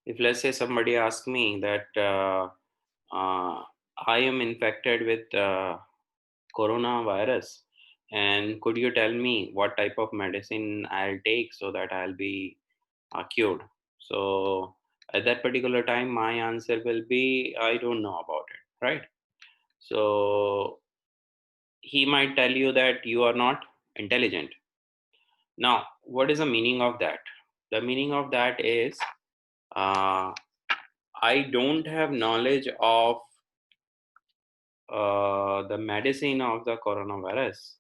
If let's say somebody asks me that I am infected with coronavirus, and could you tell me what type of medicine I'll take so that I'll be cured? So at that particular time, my answer will be I don't know about it, right? So he might tell you that you are not intelligent. Now, what is the meaning of that? The meaning of that is uh, I don't have knowledge of the medicine of the coronavirus.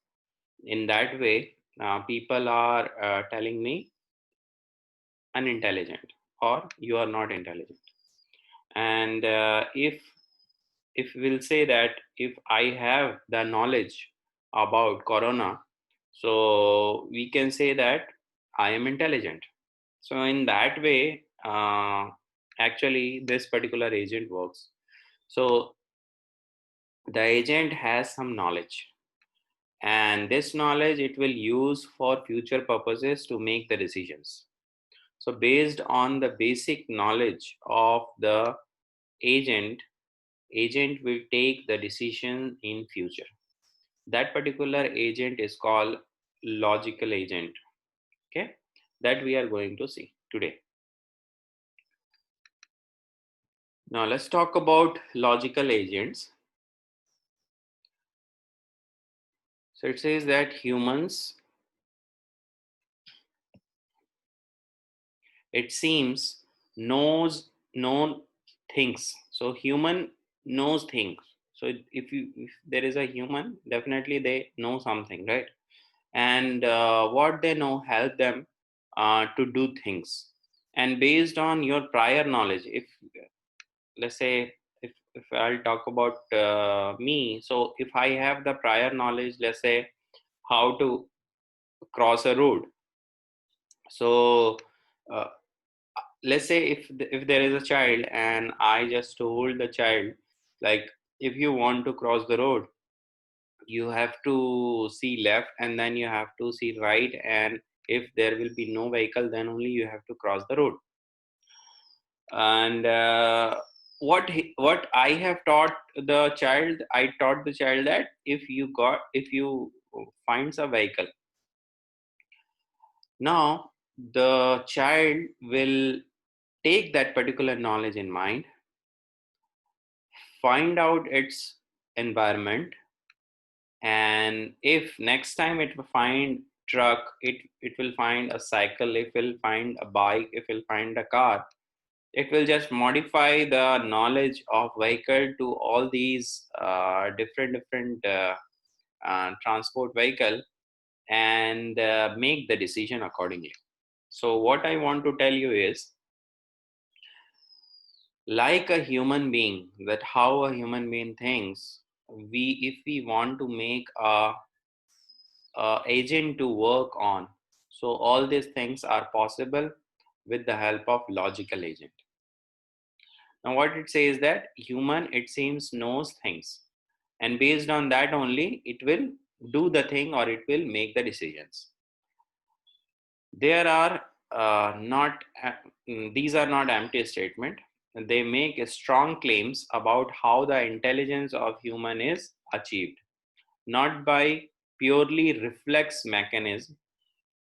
In that way, people are telling me unintelligent or you are not intelligent. And if we'll say that if I have the knowledge about corona, so we can say that I am intelligent. So in that way, actually this particular agent works. So the agent has some knowledge, and this knowledge it will use for future purposes to make the decisions. So based on the basic knowledge of the agent, agent will take the decision in future. That particular agent is called logical agent. Okay, that we are going to see today. Now let's talk about logical agents. So it says that humans, it seems, known things. So human knows things. So if there is a human, definitely they know something, right? And what they know help them to do things. And based on your prior knowledge, if let's say if I'll talk about me, so if I have the prior knowledge, let's say how to cross a road. So uh, let's say if there is a child and I just told the child, like, if you want to cross the road, you have to see left and then you have to see right, and if there will be no vehicle, then only you have to cross the road. And what I have taught the child, I taught the child that if you finds a vehicle, now the child will take that particular knowledge in mind, find out its environment, and if next time it will find truck, it will find a cycle, it will find a bike, it will find a car, it will just modify the knowledge of vehicle to all these different transport vehicle, and make the decision accordingly. So what I want to tell you is, like a human being, that how a human being thinks, we if we want to make a agent to work on, so all these things are possible with the help of logical agent. Now what it says that human, it seems, knows things, and based on that only it will do the thing or it will make the decisions. There are not these are not empty statement. They make strong claims about how the intelligence of human is achieved, not by purely reflex mechanism,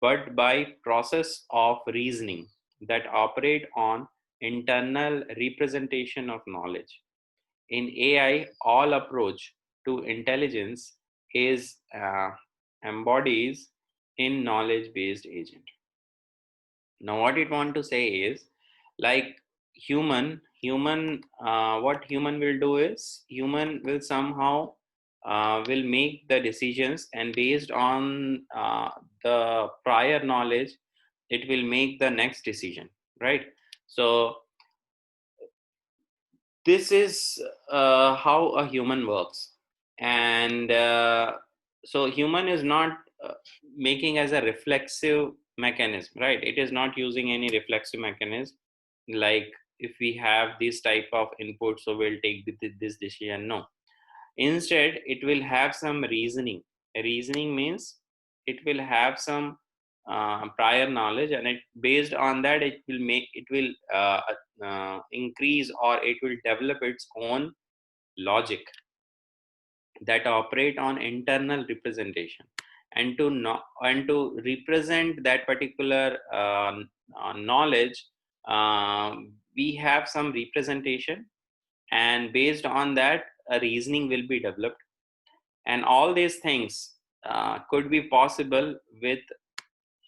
but by process of reasoning that operate on internal representation of knowledge. In AI, all approach to intelligence is embodies in knowledge-based agent. Now, what it want to say is, like, what human will do is, human will somehow will make the decisions, and based on the prior knowledge, it will make the next decision, right? So this is how a human works. And so human is not making as a reflexive mechanism, right? It is not using any reflexive mechanism, like if we have this type of input, so we'll take this decision. No, instead it will have some reasoning. Reasoning means it will have some prior knowledge, and it based on that it will increase, or it will develop its own logic that operate on internal representation, and to represent that particular knowledge, we have some representation, and based on that a reasoning will be developed, and all these things could be possible with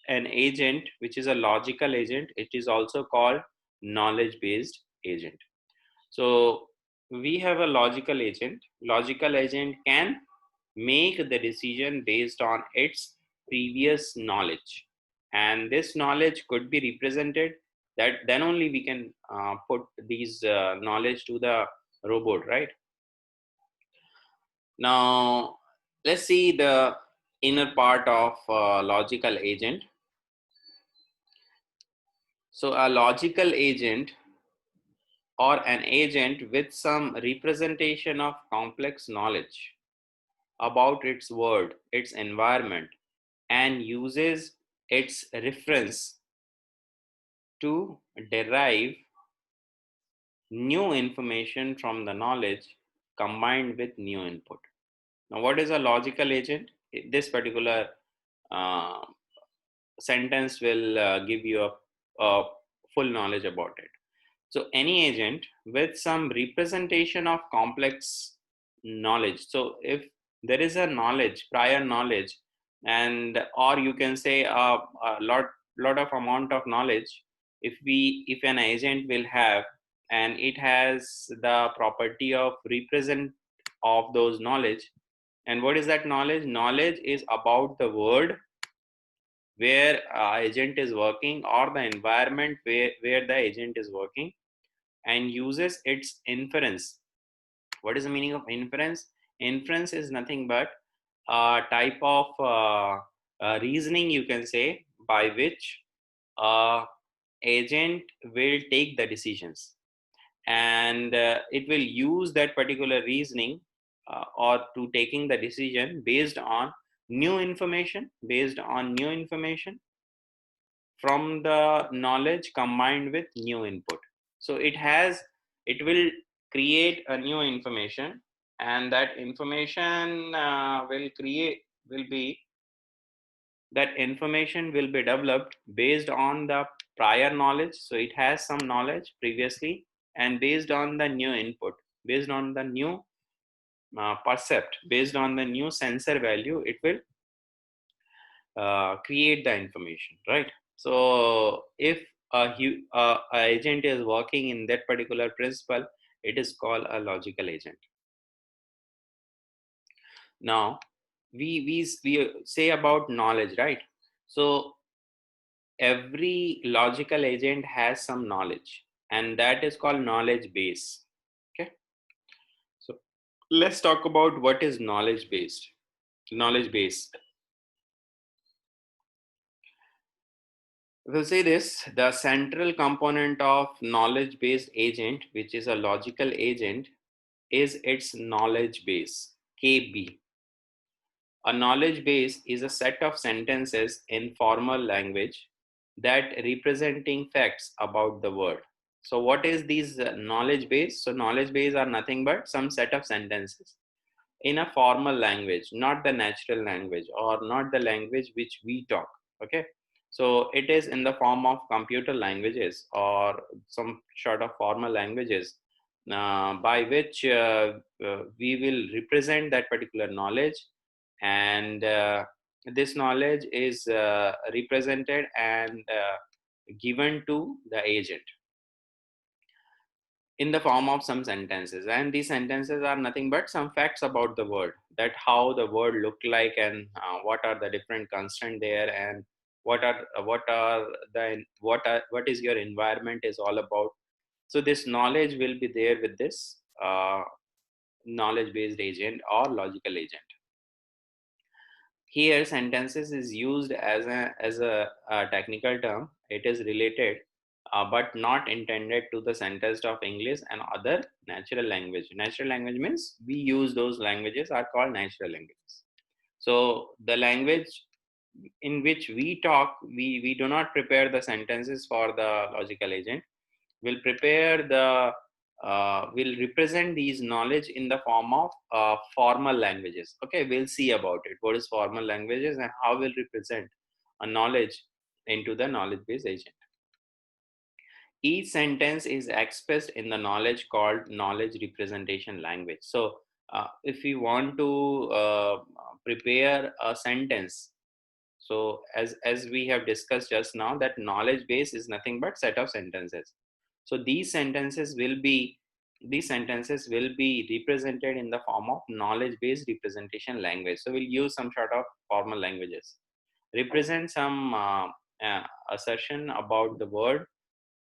an agent which is a logical agent. It is also called knowledge based agent. So we have a logical agent. Logical agent can make the decision based on its previous knowledge, and this knowledge could be represented, that then only we can put these knowledge to the robot, right? Now let's see the inner part of logical agent. So a logical agent, or an agent with some representation of complex knowledge about its world, its environment, and uses its reference to derive new information from the knowledge combined with new input. Now, what is a logical agent? This particular uh, sentence will give you a full knowledge about it. So any agent with some representation of complex knowledge. So if there is a knowledge, prior knowledge, and or you can say a lot of amount of knowledge, if an agent will have, and it has the property of represent of those knowledge. And what is that knowledge? Knowledge is about the word where agent is working, or the environment where the agent is working, and uses its inference. What is the meaning of inference? Inference is nothing but a type of reasoning, you can say, by which agent will take the decisions, and it will use that particular reasoning or to taking the decision based on new information from the knowledge combined with new input. So it will create a new information, and that information will be that information will be developed based on the prior knowledge. So it has some knowledge previously, and based on the new input, based on the new percept, based on the new sensor value, it will create the information, right? So if a agent is working in that particular principle, it is called a logical agent. Now we say about knowledge, right? So every logical agent has some knowledge, and that is called knowledge base. Okay, so let's talk about what is knowledge base. We'll say this: the central component of knowledge based agent, which is a logical agent, is its knowledge base, KB. A knowledge base is a set of sentences in formal language that representing facts about the world. So what is these knowledge base? So knowledge base are nothing but some set of sentences in a formal language, not the natural language, or not the language which we talk. Okay, so it is in the form of computer languages or some sort of formal languages by which we will represent that particular knowledge, and this knowledge is represented and given to the agent in the form of some sentences, and these sentences are nothing but some facts about the world, that how the world look like, and what are the different constraints there, and what is your environment is all about. So this knowledge will be there with this knowledge based agent or logical agent. Here sentences is used as a technical term. It is related but not intended to the sentence of English and other natural language. Natural language means we use those languages are called natural languages. So the language in which we talk, we do not prepare the sentences for the logical agent. We'll prepare the will represent these knowledge in the form of formal languages. Okay, we'll see about it. What is formal languages and how we'll represent a knowledge into the knowledge based agent. Each sentence is expressed in the knowledge called knowledge representation language. So if we want to prepare a sentence, so as we have discussed just now, that knowledge base is nothing but set of sentences. So these sentences will be represented in the form of knowledge based representation language. So we'll use some sort of formal languages. Represent some assertion about the word.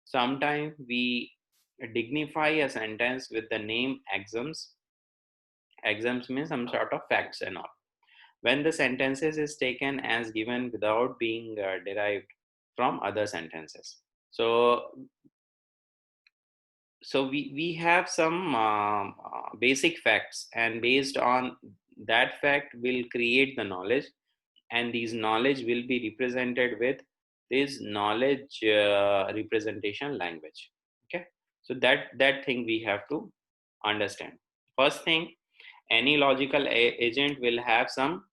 Sometimes we dignify a sentence with the name axioms. Axioms means some sort of facts and all. When the sentences is taken as given without being derived from other sentences. So we have some basic facts, and based on that fact we'll create the knowledge, and these knowledge will be represented with this knowledge representation language. Okay, so that thing we have to understand. First thing, any logical agent will have some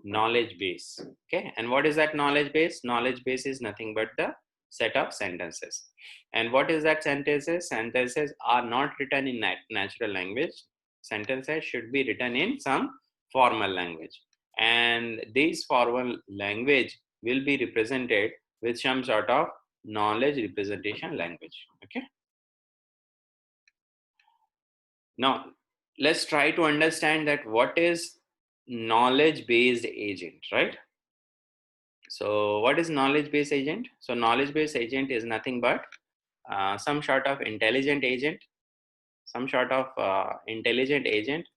knowledge base. Okay, and what is that knowledge base? Knowledge base is nothing but the set of sentences. And what is that sentences? Sentences are not written in natural language. Sentences should be written in some formal language, and this formal language will be represented with some sort of knowledge representation language. Okay, now let's try to understand that what is knowledge based agent, right? So what is knowledge based agent? So knowledge based agent is nothing but some sort of intelligent agent. Some sort of intelligent agent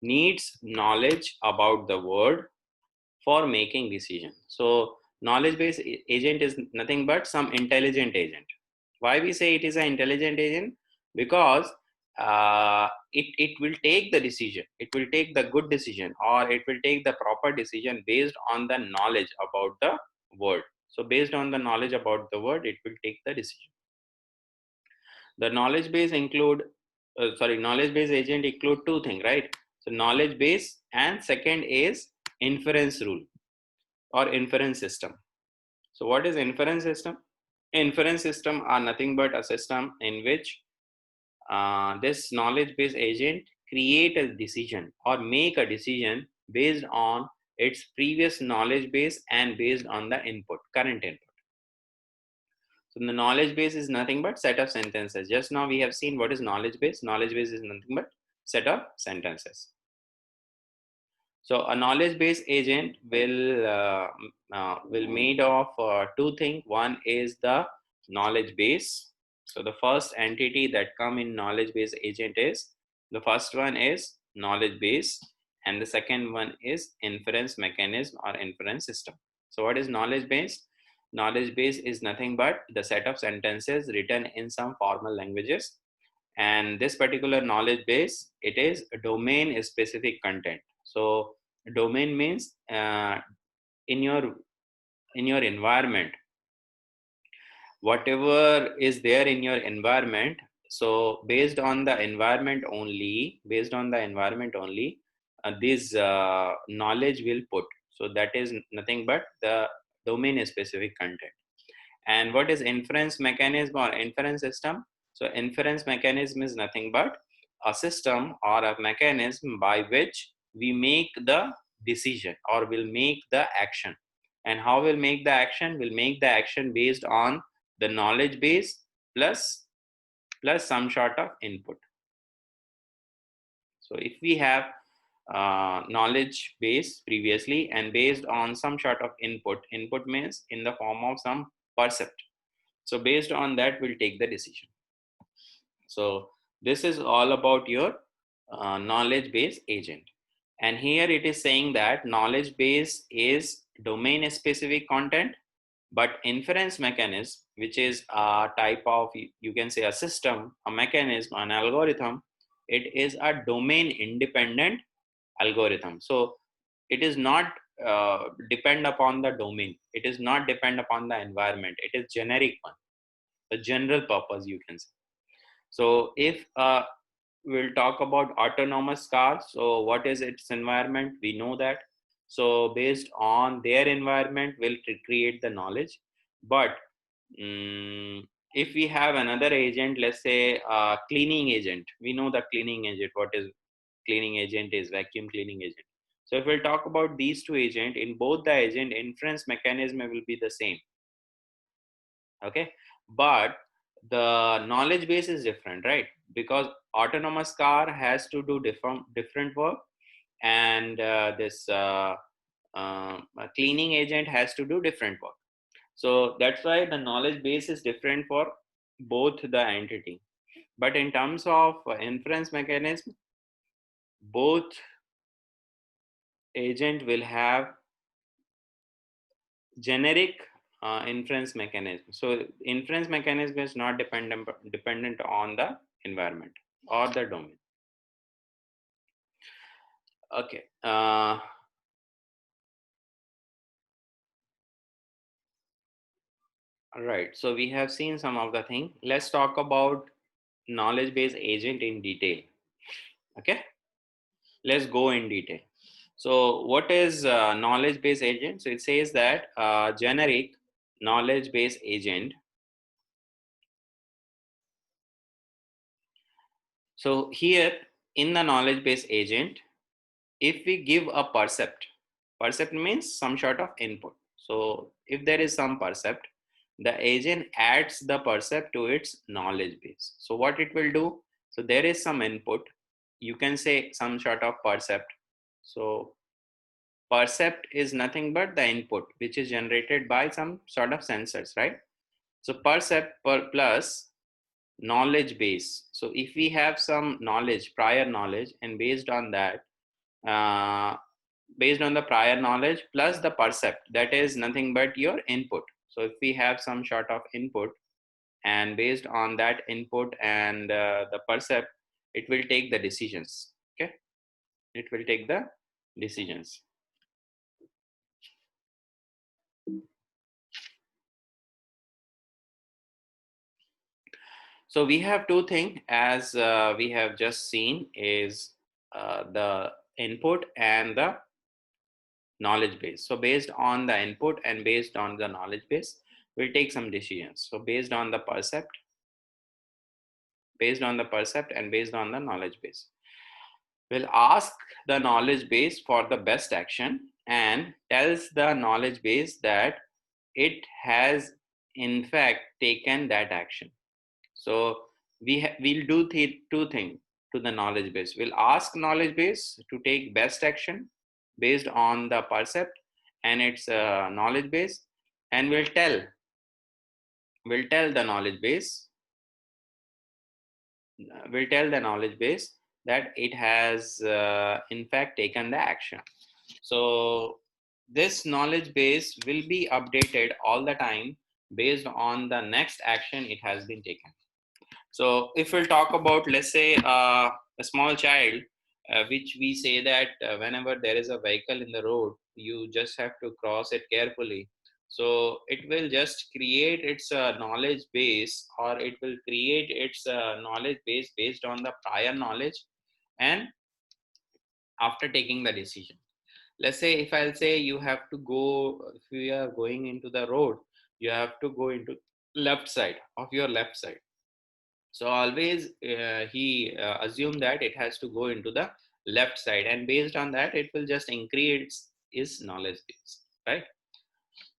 needs knowledge about the word for making decision. So knowledge based agent is nothing but some intelligent agent. Why we say it is an intelligent agent? Because it will take the decision. It will take the good decision, or it will take the proper decision based on the knowledge about the word. So based on the knowledge about the word, it will take the decision. The knowledge base include knowledge base agent include two things, right? So knowledge base, and second is inference rule or inference system. So what is inference system? Inference system are nothing but a system in which this knowledge base agent create a decision or make a decision based on its previous knowledge base and based on the current input. So the knowledge base is nothing but set of sentences. Just now we have seen what is knowledge base. Knowledge base is nothing but set of sentences. So a knowledge base agent will made of two things. One is the knowledge base. So the first entity that come in knowledge base agent is, the first one is knowledge base, and the second one is inference mechanism or inference system. So what is knowledge base? Knowledge base is nothing but the set of sentences written in some formal languages, and this particular knowledge base, it is domain specific content. So domain means in your environment, whatever is there in your environment. So based on the environment only, this knowledge will put. So that is nothing but the domain specific content. And what is inference mechanism or inference system? So inference mechanism is nothing but a system or a mechanism by which we make the decision or will make the action. And how will make the action? Will make the action based on the knowledge base plus some sort of input. So if we have knowledge base previously, and based on some sort of input means in the form of some percept. So based on that, we'll take the decision. So this is all about your knowledge base agent. And here it is saying that knowledge base is domain specific content, but inference mechanism, which is a type of, you can say, a system, a mechanism, an algorithm, it is a domain independent algorithm. So it is not depend upon the domain. It is not depend upon the environment. It is generic one, the general purpose, you can say. So if we'll talk about autonomous cars, so what is its environment? We know that. So based on their environment, we'll create the knowledge. But if we have another agent, let's say cleaning agent, we know the cleaning agent. What is cleaning agent? Is vacuum cleaning agent. So if we'll talk about these two agents, in both the agent, inference mechanism will be the same. Okay, but the knowledge base is different, right? Because autonomous car has to do different work, and this cleaning agent has to do different work. So that's why the knowledge base is different for both the entity. But in terms of inference mechanism, both agent will have generic inference mechanism. So inference mechanism is not dependent on the environment or the domain. Okay. All right. So we have seen some of the thing. Let's talk about knowledge base agent in detail. Okay. Let's go in detail. So what is knowledge base agent? So it says that generic knowledge base agent. So here in the knowledge base agent, if we give a percept means some sort of input. So if there is some percept, the agent adds the percept to its knowledge base. So what it will do, so there is some input, you can say some sort of percept. So percept is nothing but the input which is generated by some sort of sensors, right? So percept plus knowledge base. So if we have some knowledge, prior knowledge, and uh, based on the prior knowledge plus the percept, that is nothing but your input. So if we have some sort of input, and based on that input and the percept, it will take the decisions. Okay, it will take the decisions. So we have two things, as we have just seen, is the input and the knowledge base. So based on the input and based on the knowledge base, we'll take some decisions. So based on the percept and based on the knowledge base, we'll ask the knowledge base for the best action and tells the knowledge base that it has in fact taken that action. So we'll do two things to the knowledge base. We'll ask knowledge base to take best action based on the percept and its knowledge base, and we'll tell the knowledge base that it has in fact taken the action. So this knowledge base will be updated all the time based on the next action it has been taken. So if we'll talk about, let's say, a small child, which we say that whenever there is a vehicle in the road, you just have to cross it carefully. So it will just create its knowledge base, or it will create its knowledge base based on the prior knowledge and after taking the decision. Let's say if I'll say you have to go, if we are going into the road, you have to go into left side of your left side. So always he assumed that it has to go into the left side, and based on that it will just increase his knowledge base, right?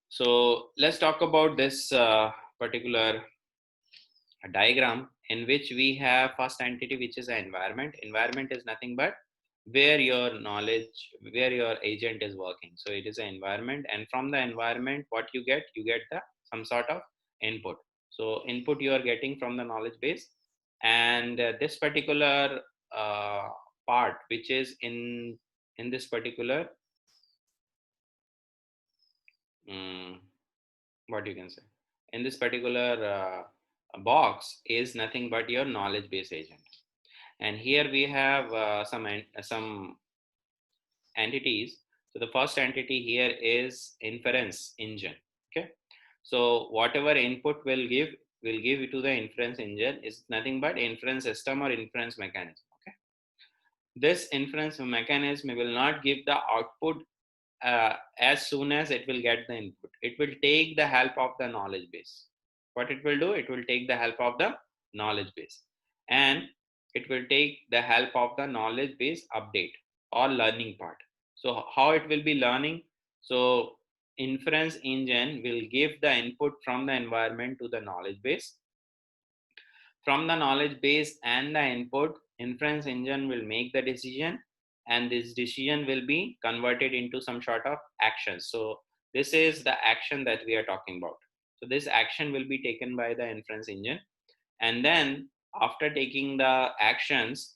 So let's talk about this particular diagram in which we have first entity, which is an environment is nothing but where your knowledge, where your agent is working. So it is an environment, and from the environment what you get the some sort of input. So input you are getting from the knowledge base, and this particular uh, part which is in this particular um, what you can say, in this particular box is nothing but your knowledge base agent. And here we have some entities So the first entity here is Inference Engine. Okay. So whatever input will give to the inference engine is nothing but inference system or inference mechanism. Okay. This inference mechanism will not give the output as soon as it will get the input. It will take the help of the knowledge base. What it will do, it will take the help of the knowledge base, and it will take the help of the knowledge base update or learning part. So how it will be learning? So inference engine will give the input from the environment to the knowledge base. From the knowledge base and the input, inference engine will make the decision, and this decision will be converted into some sort of action. So this is the action that we are talking about. So this action will be taken by the inference engine, and then after taking the actions,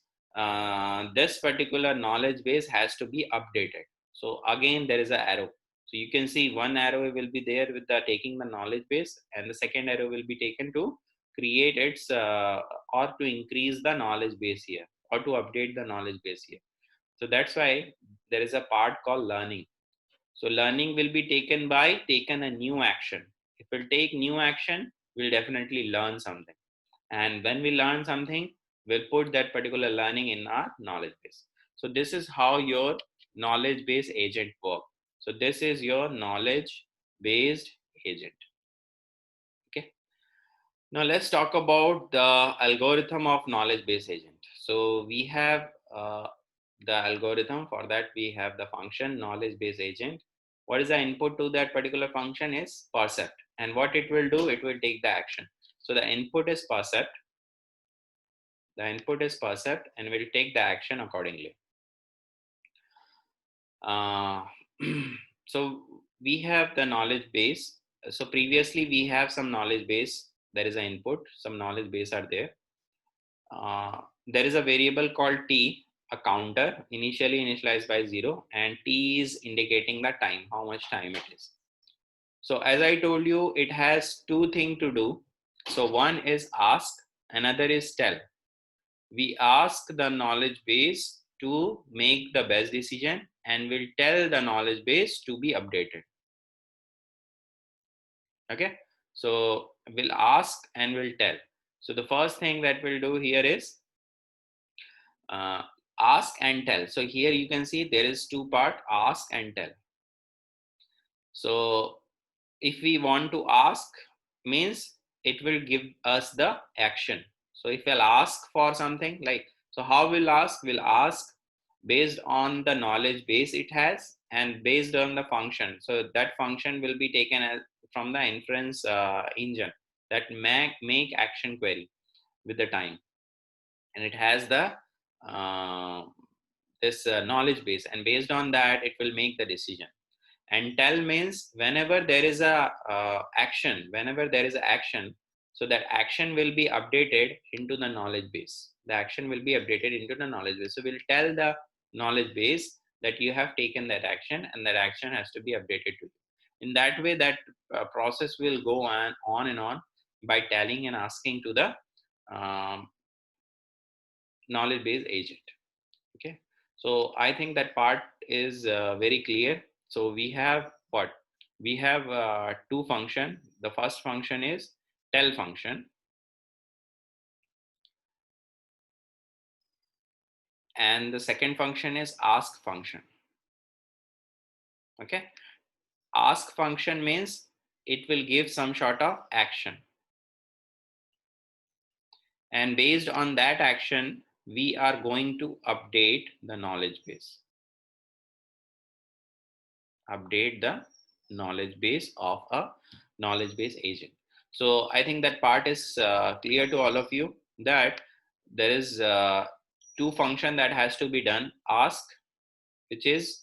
this particular knowledge base has to be updated. So again, there is an arrow. So you can see one arrow will be there with the taking the knowledge base, and the second arrow will be taken to create its or to increase the knowledge base here, or to update the knowledge base here. So that's why there is a part called learning. So learning will be taken a new action. If we'll take new action, we'll definitely learn something. And when we learn something, we'll put that particular learning in our knowledge base. So this is how your knowledge based agent work. So this is your knowledge based agent. Okay. Now let's talk about the algorithm of knowledge based agent. So we have the algorithm. For that we have the function knowledge based agent. What is the input to that particular function is percept, and what it will do, it will take the action. So the input is percept, and will take the action accordingly. So we have the knowledge base. So previously we have some knowledge base. There is an input, some knowledge base are there. There is a variable called t, a counter initially initialized by 0, and t is indicating the time, how much time it is. So as I told you, it has two things to do. So one is ask, another is tell. We ask the knowledge base to make the best decision, and will tell the knowledge base to be updated. Okay, so we'll ask and we'll tell. So the first thing that we'll do here is ask and tell. So here you can see there is two part, ask and tell. So if we want to ask, means it will give us the action. So if we'll ask for something, like, so how we'll ask? We'll ask based on the knowledge base it has, and based on the function. So that function will be taken as from the inference engine, that make action query with the time, and it has the this knowledge base, and based on that it will make the decision. And tell means whenever there is a action, so that action will be updated into the knowledge base. The action will be updated into the knowledge base. So we'll tell the knowledge base that you have taken that action, and that action has to be updated to you. In that way, that process will go on and on by telling and asking to the um, knowledge base agent. Okay, so I think that part is very clear. So we have what? We have two function. The first function is tell function, and the second function is ask function. Okay, ask function means it will give some sort of action, and based on that action we are going to update the knowledge base, update the knowledge base of a knowledge base agent. So I think that part is clear to all of you, that there is two function that has to be done. Ask, which is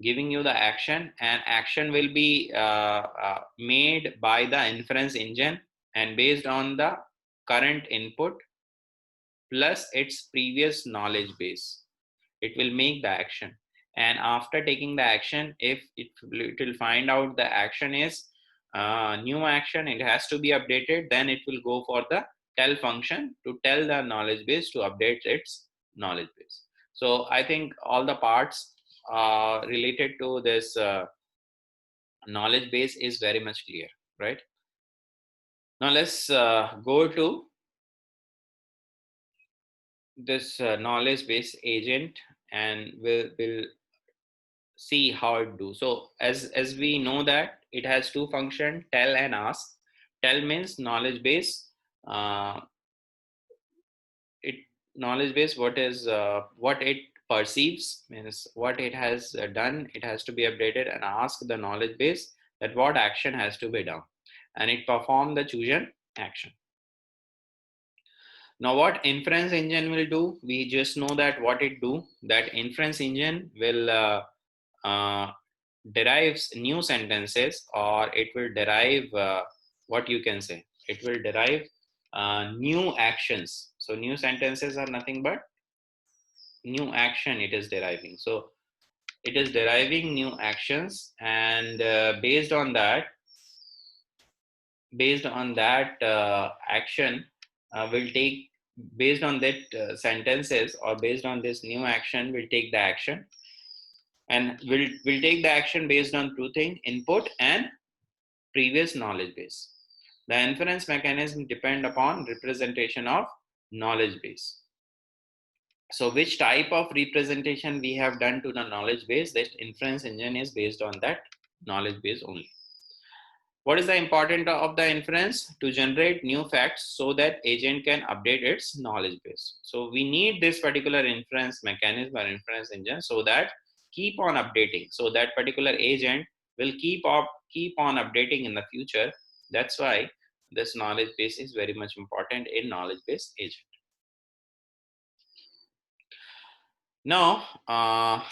giving you the action, and action will be made by the inference engine, and based on the current input plus its previous knowledge base, it will make the action. And after taking the action, if it will find out the action is new action, it has to be updated, then it will go for the tell function to tell the knowledge base to update its knowledge base. So I think all the parts related to this knowledge base is very much clear, right? Now let's go to this knowledge base agent, and we'll see how it do. So as we know that it has two function, tell and ask. Tell means knowledge base. It knowledge base, what it perceives means what it has done, it has to be updated, and ask the knowledge base that what action has to be done, and it perform the chosen action. Now what inference engine will do, we just know that what it do, that inference engine will uh, derives new sentences, or it will derive what you can say, it will derive new actions. So new sentences are nothing but new action it is deriving. So it is deriving new actions, and based on that action will take, based on that sentences, or based on this new action will take the action, and will take the action based on two things, input and previous knowledge base. The inference mechanism depend upon representation of knowledge base. So which type of representation we have done to the knowledge base, that inference engine is based on that knowledge base only. What is the importance of the inference? To generate new facts so that agent can update its knowledge base. So we need this particular inference mechanism or inference engine so that keep on updating. So that particular agent will keep on updating in the future. That's why this knowledge base is very much important in knowledge base agent. Now, how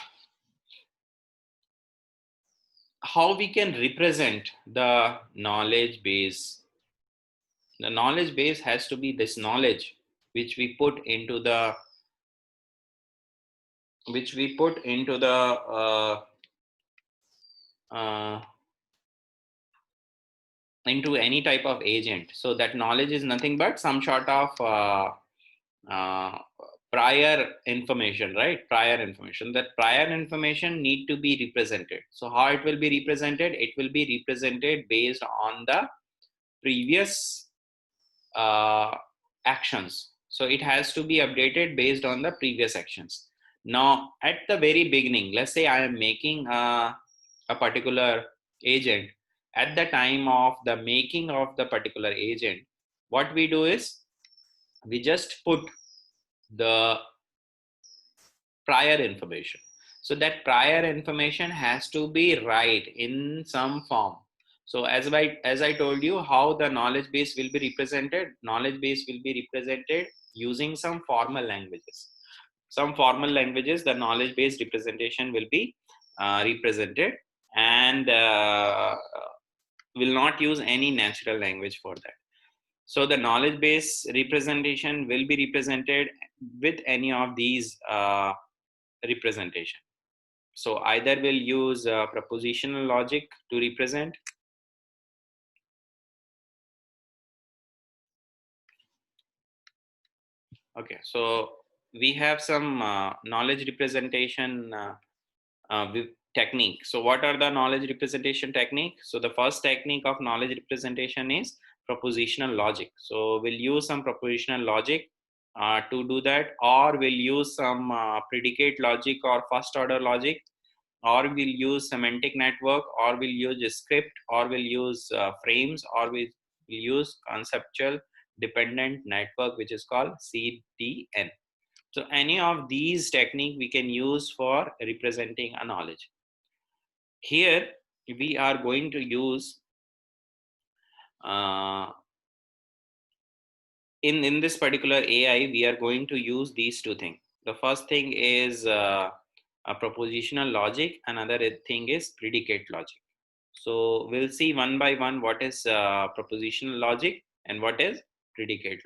we can represent the knowledge base? The knowledge base has to be this knowledge which we put into the uh, into any type of agent. So that knowledge is nothing but some sort of uh, prior information, right? Prior information. That prior information need to be represented. So how it will be represented? It will be represented based on the previous actions. So it has to be updated based on the previous actions. Now, at the very beginning, let's say I am making a particular agent. At the time of the making of the particular agent, what we do is we just put the prior information. So that prior information has to be right in some form. So as I told you how the knowledge base will be represented, knowledge base will be represented using some formal languages. Some formal languages, the knowledge base representation will be represented, and will not use any natural language for that. So the knowledge base representation will be represented with any of these representation. So either we'll use propositional logic to represent. Okay, so we have some knowledge representation technique. So what are the knowledge representation technique? So the first technique of knowledge representation is propositional logic. So we'll use some propositional logic to do that, or we'll use some predicate logic or first order logic, or we'll use semantic network, or we'll use a script, or we'll use frames, or we'll use conceptual dependent network, which is called CDN. So any of these technique we can use for representing a knowledge. Here we are going to use in this particular AI, we are going to use these two things. The first thing is a propositional logic. Another thing is predicate logic. So we'll see one by one what is propositional logic and what is predicate logic.